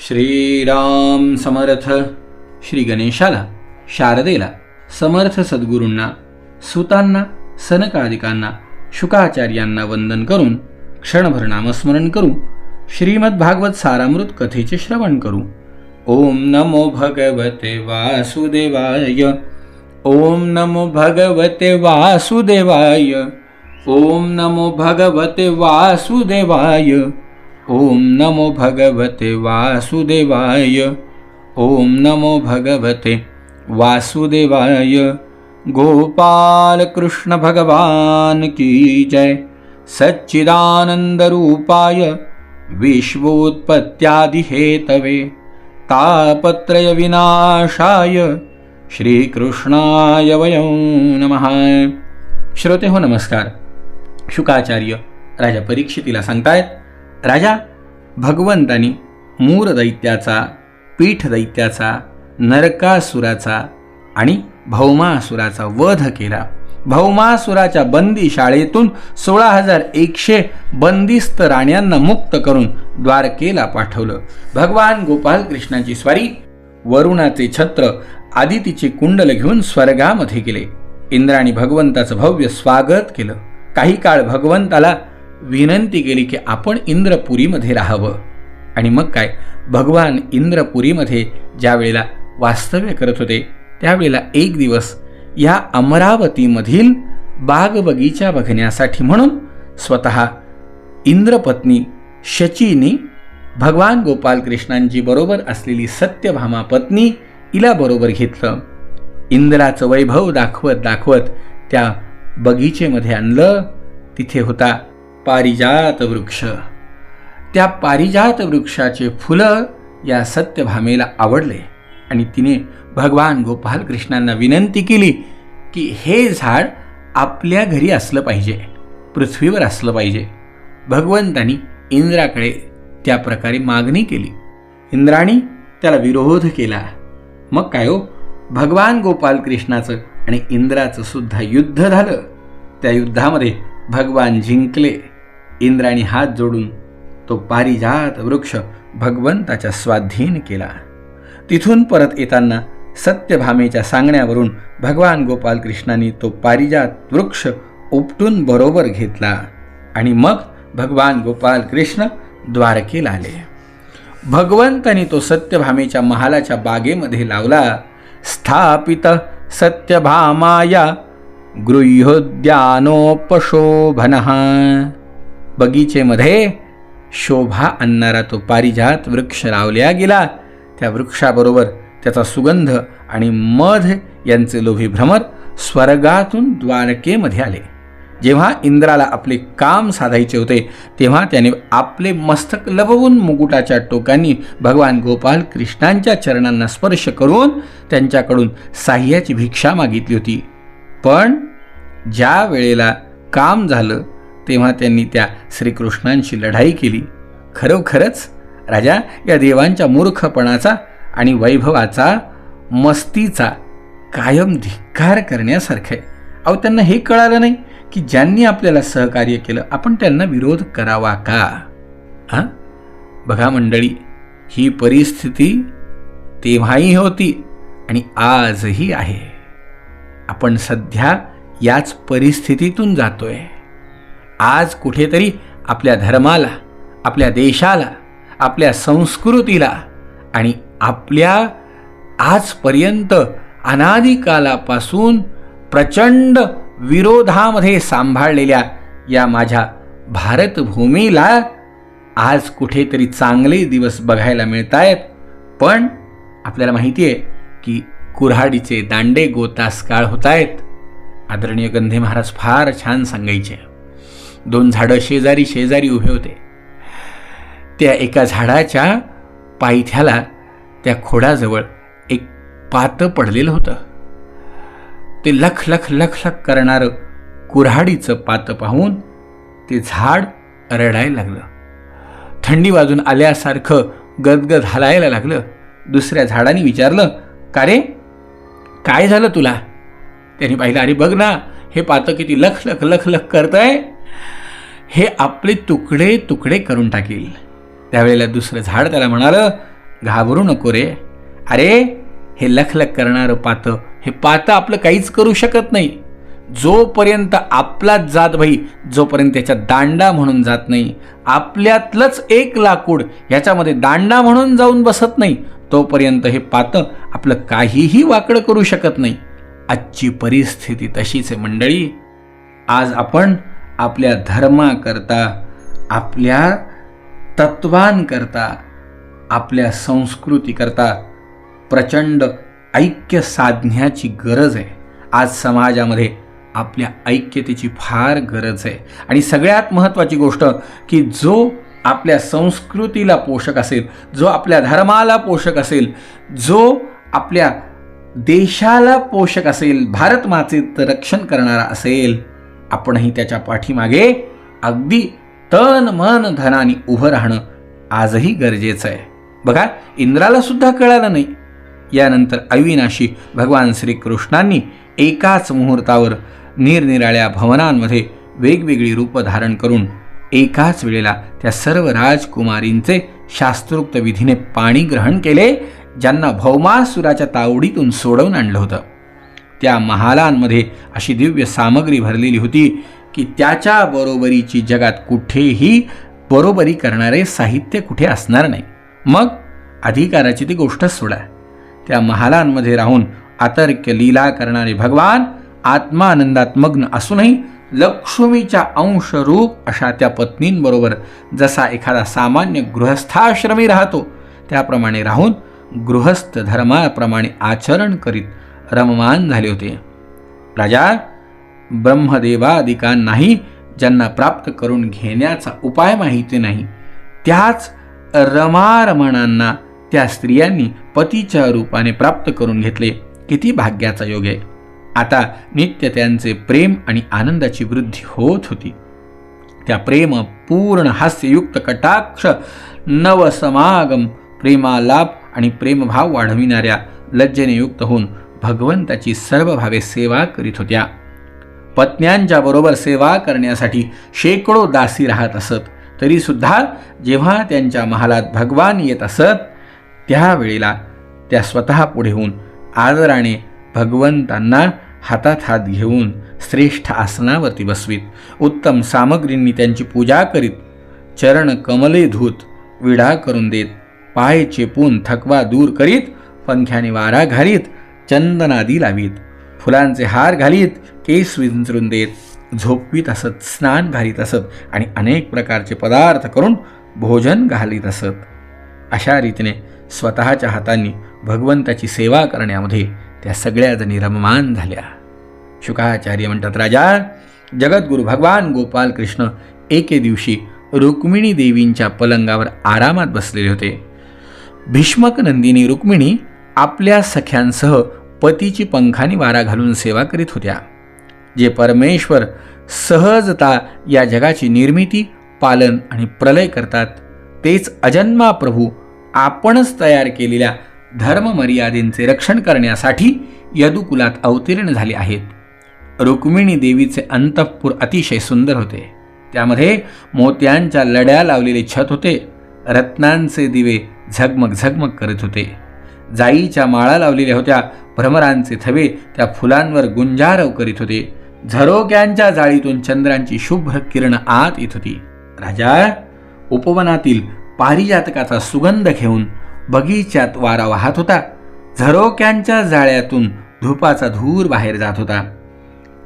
श्रीराम समर्थ. श्री गणेशाला, शारदेला, समर्थ सद्गुरूंना, सुतांना, सनकादिकांना, शुकाचार्यांना वंदन करून क्षणभर नामस्मरण करू. श्रीमद भागवत सारामृत कथेचे श्रवण करू. ओम नमो भगवते वासुदेवाय. ओम नमो भगवते वासुदेवाय. ओम नमो भगवते वासुदेवाय. ओम नमो भगवते वासुदेवाय. ओम नमो भगवते वासुदेवाय. गोपाल कृष्ण भगवान की जय. सच्चिदानंद रूपाय विश्वोत्पत्त्यादि हेतवे तापत्रय विनाशाय श्रीकृष्णाय वयं नमः. श्रोते हो नमस्कार. शुकाचार्य राजा परीक्षितीला सांगतायत, राजा, भगवंतानी मूर दैत्याचा, पीठ दैत्याचा, नरकासुराचा आणि भौमासुराचा वध केला. भौमासुराच्या बंदी शाळेतून 16,100 बंदिस्त राण्यांना मुक्त करून द्वारकेला पाठवलं. भगवान गोपाल कृष्णाची स्वारी, वरुणाचे छत्र, आदितीचे कुंडल घेऊन स्वर्गामध्ये गेले. इंद्राने भगवंताचं भव्य स्वागत केलं. काही काळ भगवंताला विनंती केली की आपण इंद्रपुरीमध्ये राहावं. आणि मग काय, भगवान इंद्रपुरीमध्ये ज्या वेळेला वास्तव्य करत होते त्यावेळेला एक दिवस या अमरावतीमधील बाग बगीचा बघण्यासाठी म्हणून स्वतः इंद्रपत्नी शचीनी भगवान गोपाल कृष्णांची बरोबर असलेली सत्यभामा पत्नी हिला बरोबर घेतलं. इंद्राचं वैभव दाखवत दाखवत त्या बगीचेमध्ये आणलं. तिथे होता पारिजात वृक्ष. त्या पारिजात वृक्षाचे फुलं या सत्यभामेला आवडले आणि तिने भगवान गोपाल कृष्णांना विनंती केली की हे झाड आपल्या घरी असलं पाहिजे, पृथ्वीवर असलं पाहिजे. भगवंतानी इंद्राकडे त्या प्रकारे मागणी केली. इंद्राणी त्याला विरोध केला. मग काय हो, भगवान गोपाल कृष्णाचं आणि इंद्राचं सुद्धा युद्ध झालं. त्या युद्धामध्ये भगवान जिंकले. इंद्राणी हात जोडून तो पारिजात वृक्ष भगवंताच्या स्वाधीन केला. तिथून परत येताना सत्यभामेच्या सांगण्यावरून भगवान गोपाल कृष्णांनी तो पारिजात वृक्ष उपटून बरोबर घेतला आणि मग भगवान गोपाल कृष्ण द्वारकेला आले. भगवंतानी तो सत्यभामेच्या महालाच्या बागेमध्ये लावला. स्थापित सत्यभामाया गृह्योद्यानोपशोभनः. बगीचेमध्ये शोभा आणणारा तो पारिजात वृक्ष लावल्या गेला. त्या वृक्षाबरोबर त्याचा सुगंध आणि मध यांचे लोभी भ्रमर स्वर्गातून द्वारकेमध्ये आले. जेव्हा इंद्राला आपले काम साधायचे होते तेव्हा त्याने आपले मस्तक लपवून मुकुटाच्या टोकांनी भगवान गोपाल कृष्णांच्या चरणांना स्पर्श करून त्यांच्याकडून साह्याची भिक्षा मागितली होती. पण ज्या वेळेला काम झालं तेव्हा त्यांनी त्या श्रीकृष्णांशी लढाई केली. खरोखरच राजा, या देवांच्या मूर्खपणाचा आणि वैभवाचा, मस्तीचा कायम धिक्कार करण्यासारखं आहे. अहो, त्यांना हे कळालं नाही की ज्यांनी आपल्याला सहकार्य केलं आपण त्यांना विरोध करावा का? बघा मंडळी, ही परिस्थिती तेव्हाही होती आणि आजही आहे. आपण सध्या याच परिस्थितीतून जातोय. आज कुठेतरी आपल्या धर्माला, आपल्या देशाला, आपल्या संस्कृतीला आणि आपल्या आजपर्यंत अनादिकालापासून प्रचंड विरोधामध्ये सांभाळलेल्या या माझ्या भारतभूमीला आज कुठेतरी चांगले दिवस बघायला मिळत आहेत. पण आपल्याला माहिती आहे की कुऱ्हाडीचे दांडे गोतास काळ होत आहेत. आदरणीय गंधे महाराज फार छान सांगायचे. 2 झाडं शेजारी शेजारी उभे होते. त्या एका झाडाच्या पायथ्याला, त्या खोडाजवळ एक पातं पडलेलं होतं. ते लख लख लख लख करणारं कुऱ्हाडीचं पातं पाहून ते झाड रडायला लागलं. थंडी वाजून आल्यासारखं गदगद हलायला लागलं. दुसऱ्या झाडाने विचारलं, का रे, काय झालं तुला? त्याने पाहिलं, अरे बघ ना, हे पातं किती लख लख लख लख करतंय. हे आपले तुकडे तुकडे करून टाकील. त्यावेळेला दुसरं झाड त्याला म्हणालं, घाबरू नको रे. अरे हे लखलख करणारं पातं, हे पातं आपलं काहीच करू शकत नाही. जोपर्यंत आपलाच जात भाई, जोपर्यंत त्याच्या दांडा म्हणून जात नाही, आपल्यातलंच एक लाकूड ह्याच्यामध्ये दांडा म्हणून जाऊन बसत नाही, तोपर्यंत हे पातं आपलं काहीही वाकडं करू शकत नाही. आजची परिस्थिती तशीच आहे मंडळी. आज आपण आपल्या धर्माकरता, आपल्या तत्वांकरता, आपल्या संस्कृतीकरता प्रचंड ऐक्य साधण्याची गरज आहे. आज समाजामध्ये आपल्या ऐक्यतेची फार गरज आहे. आणि सगळ्यात महत्त्वाची गोष्ट की जो आपल्या संस्कृतीला पोषक असेल, जो आपल्या धर्माला पोषक असेल, जो आपल्या देशाला पोषक असेल, भारत मातेचं रक्षण करणारा असेल, आपणही त्याच्या पाठीमागे अगदी तन मन धनाने उभं राहणं आजही गरजेचं आहे. बघा, इंद्राला सुद्धा कळालं नाही. यानंतर अविनाशी भगवान श्रीकृष्णांनी एकाच मुहूर्तावर निरनिराळ्या भवनांमध्ये वेगवेगळी रूप धारण करून एकाच वेळेला त्या सर्व राजकुमारींचे शास्त्रोक्त विधीने पाणी ग्रहण केले, ज्यांना भौमासुराच्या तावडीतून सोडवून आणलं होतं. त्या महालांमध्ये अशी दिव्य सामग्री भरलेली होती की त्याच्या बरोबरीची जगात कुठेही बरोबरी करणारे साहित्य कुठे असणार नाही. मग अधिकाराची ती गोष्टच सोडा. त्या महालांमध्ये राहून अतर्क्य लीला करणारे भगवान आत्मानंदात मग्न असूनही लक्ष्मीच्या अंशरूप अशा त्या पत्नींबरोबर जसा एखादा सामान्य गृहस्थाश्रमी राहतो त्याप्रमाणे राहून गृहस्थ धर्माप्रमाणे आचरण करीत रममान झाले होते. राजा, ब्रह्मदेवादिकांनाही ज्यांना प्राप्त करून घेण्याचा उपाय माहिती नाही, त्याच रमारमणांना त्या स्त्रियांनी पतीच्या रूपाने प्राप्त करून घेतले. किती भाग्याचा योग आहे. आता नित्य त्यांचे प्रेम आणि आनंदाची वृद्धी होत होती. त्या प्रेम पूर्ण हास्ययुक्त कटाक्ष नवसमागम प्रेमालाप आणि प्रेमभाव वाढविणाऱ्या लज्जेने युक्त होऊन भगवंताची सर्व भावे सेवा करीत होत्या. पत्न्यांच्या बरोबर सेवा करण्यासाठी शेकडो दासी राहत असत, तरीसुद्धा जेव्हा त्यांच्या महालात भगवान येत असत त्यावेळेला त्या स्वतः पुढे होऊन आदराने भगवंतांना हातात हात घेऊन श्रेष्ठ आसनावरती बसवीत, उत्तम सामग्रींनी त्यांची पूजा करीत, चरण कमले धूत, विडा करून देत, पाय चेपून थकवा दूर करीत, पंख्याने वारा घालीत, चंदनादी लावीत, फुलांचे हार घालीत, केस विंचरून देत, झोपवीत असत, स्नान घालीत असत आणि अनेक प्रकारचे पदार्थ करून भोजन घालीत असत. अशा रीतीने स्वतःच्या हातांनी भगवंताची सेवा करण्यामध्ये त्या सगळ्या जणी रममान झाल्या. शुकाचार्य म्हणतात, राजा, जगद्गुरु भगवान गोपाल कृष्ण एके दिवशी रुक्मिणी देवींच्या पलंगावर आरामात बसलेले होते. भीष्मक नंदिनी रुक्मिणी आपल्या सख्यांसह पतीची पंखानी वारा घालून सेवा करीत होत्या. जे परमेश्वर सहजता या जगाची निर्मिती, पालन आणि प्रलय करतात, तेच अजन्मा प्रभू आपणच तयार केलेल्या धर्ममर्यादेंचे रक्षण करण्यासाठी यदुकुलात अवतीर्ण झाले आहेत. रुक्मिणी देवीचे अंतःपुर अतिशय सुंदर होते. त्यामध्ये मोत्यांच्या लड्या लावलेले छत होते. रत्नांचे दिवे झगमग झगमग करत होते. जाईच्या माळा लावलेल्या होत्या. भ्रमरांचे थवे त्या फुलांवर गुंजारव करीत होते. झरोक्यांच्या जाळीतून चंद्रांची शुभ्र किरण आत येत होती. राजा, उपवनातील पारिजातकाचा सुगंध घेऊन बगीच्यात वारा वाहत होता. झरोक्यांच्या जाळ्यातून धुपाचा धूर बाहेर जात होता.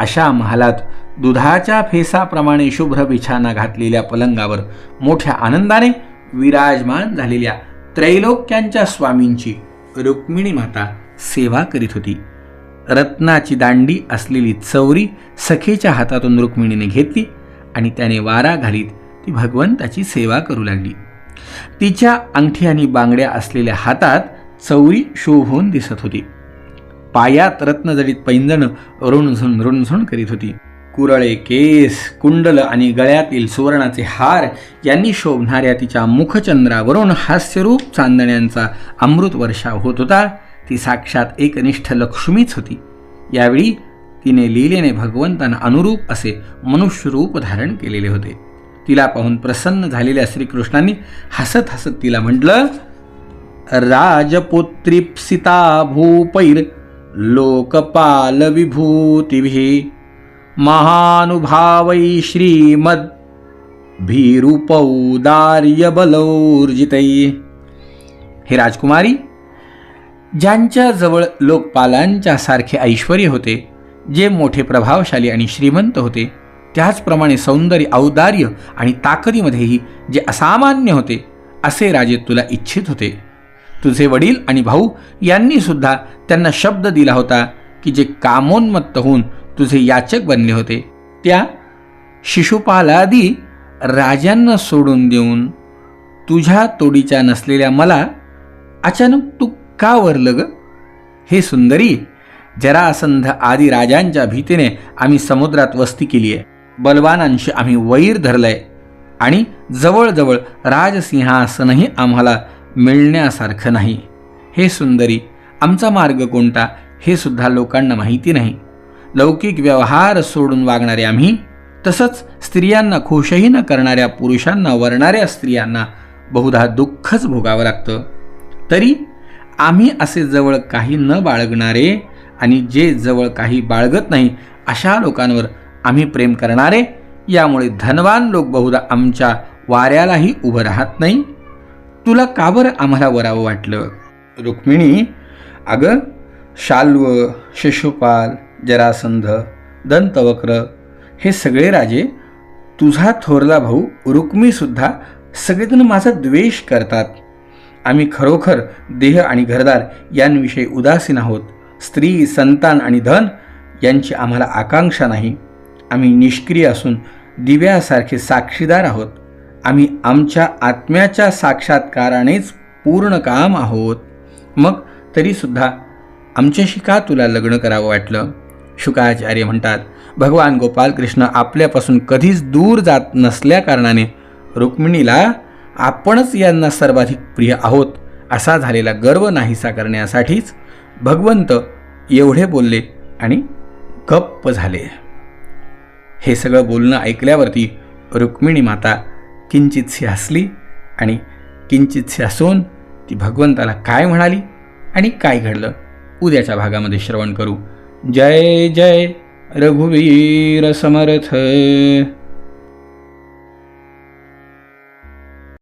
अशा महालात दुधाच्या फेसाप्रमाणे शुभ्र बिछाना घातलेल्या पलंगावर मोठ्या आनंदाने विराजमान झालेल्या त्रैलोक्यांच्या स्वामींची रुक्मिणी माता सेवा करीत होती. रत्नाची दांडी असलेली चौरी सखेच्या हातातून रुक्मिणीने घेतली आणि त्याने वारा घालीत ती भगवंताची सेवा करू लागली. तिच्या अंगठी आणि बांगड्या असलेल्या हातात चौरी शोभून दिसत होती. पायात रत्नजडित पैंजण रुणझुण रुणझुण करीत होती. कुरळे केस, कुंडल आणि गळ्यातील सुवर्णाचे हार यांनी शोभणाऱ्या तिच्या मुखचंद्रावरून हास्यरूप चांदण्यांचा अमृत वर्षाव होत होता. ती साक्षात एकनिष्ठ लक्ष्मीच होती. यावेळी तिने लीलेने भगवंतांना अनुरूप असे मनुष्यरूप धारण केलेले होते. तिला पाहून प्रसन्न झालेल्या श्रीकृष्णांनी हसत हसत तिला म्हटलं, राजपुत्रीप्सिता भूपैर् लोकपाल विभूतिभिः महानुभावै श्रीमद् भीरुपौदार्यबलौर्जितै. हे राजकुमारी, ज्यांच्या जवळ लोकपालांच्या सारखे ऐश्वर्य होते, जे मोठे प्रभावशाली आणि श्रीमंत होते, त्याचप्रमाणे सौंदर्य, औदार्य आणि ताकदीमध्येही जे असामान्य होते, असे राजे तुला इच्छित होते. तुझे वडील आणि भाऊ यांनी सुद्धा त्यांना शब्द दिला होता की जे कामोन्मत्त होऊन तुझे याचक बनले होते, त्या शिशुपालादी राजांना सोडून देऊन तुझ्या तोडीच्या नसलेल्या मला अचानक तू का वरलं ग? हे सुंदरी, जरासंध आदी राजांच्या भीतीने आम्ही समुद्रात वस्ती केली आहे. बलवानांशी आम्ही वैर धरलंय आणि जवळजवळ राजसिंहासनही आम्हाला मिळण्यासारखं नाही. हे सुंदरी, आमचा मार्ग कोणता हे सुद्धा लोकांना माहिती नाही. लौकिक व्यवहार सोडून वागणारे आम्ही, तसंच स्त्रियांना खुशही न करणाऱ्या पुरुषांना वरणाऱ्या स्त्रियांना बहुधा दुःखच भोगावं लागतं. तरी आम्ही असे जवळ काही न बाळगणारे आणि जे जवळ काही बाळगत नाही अशा लोकांवर आम्ही प्रेम करणारे, यामुळे धनवान लोक बहुधा आमच्या वाऱ्यालाही उभं राहत नाही. तुला का बरं आम्हाला वरावं वाटलं? रुक्मिणी, अगं शाल्व, शिशुपाल, जरासंध, दंतवक्र हे सगळे राजे, तुझा थोरला भाऊ रुक्मीसुद्धा सगळेजण माझा द्वेष करतात. आम्ही खरोखर देह आणि घरदार यांविषयी उदासीन आहोत. स्त्री, संतान आणि धन यांची आम्हाला आकांक्षा नाही. आम्ही निष्क्रिय असून दिव्यासारखे साक्षीदार आहोत. आम्ही आमच्या आत्म्याच्या साक्षात्कारानेच पूर्ण काम आहोत. मग तरीसुद्धा आमच्याशी का तुला लग्न करावं वाटलं? शुकाचार्य म्हणतात, भगवान गोपालकृष्ण आपल्यापासून कधीच दूर जात नसल्याकारणाने रुक्मिणीला आपणच यांना सर्वाधिक प्रिय आहोत असा झालेला गर्व नाहीसा करण्यासाठीच भगवंत एवढे बोलले आणि गप्प झाले. हे सगळं बोलणं ऐकल्यावरती रुक्मिणी माता किंचितशी हसली आणि किंचितशी हसून ती भगवंताला काय म्हणाली आणि काय घडलं उद्याच्या भागामध्ये श्रवण करू. जय जय रघुवीर समर्थ.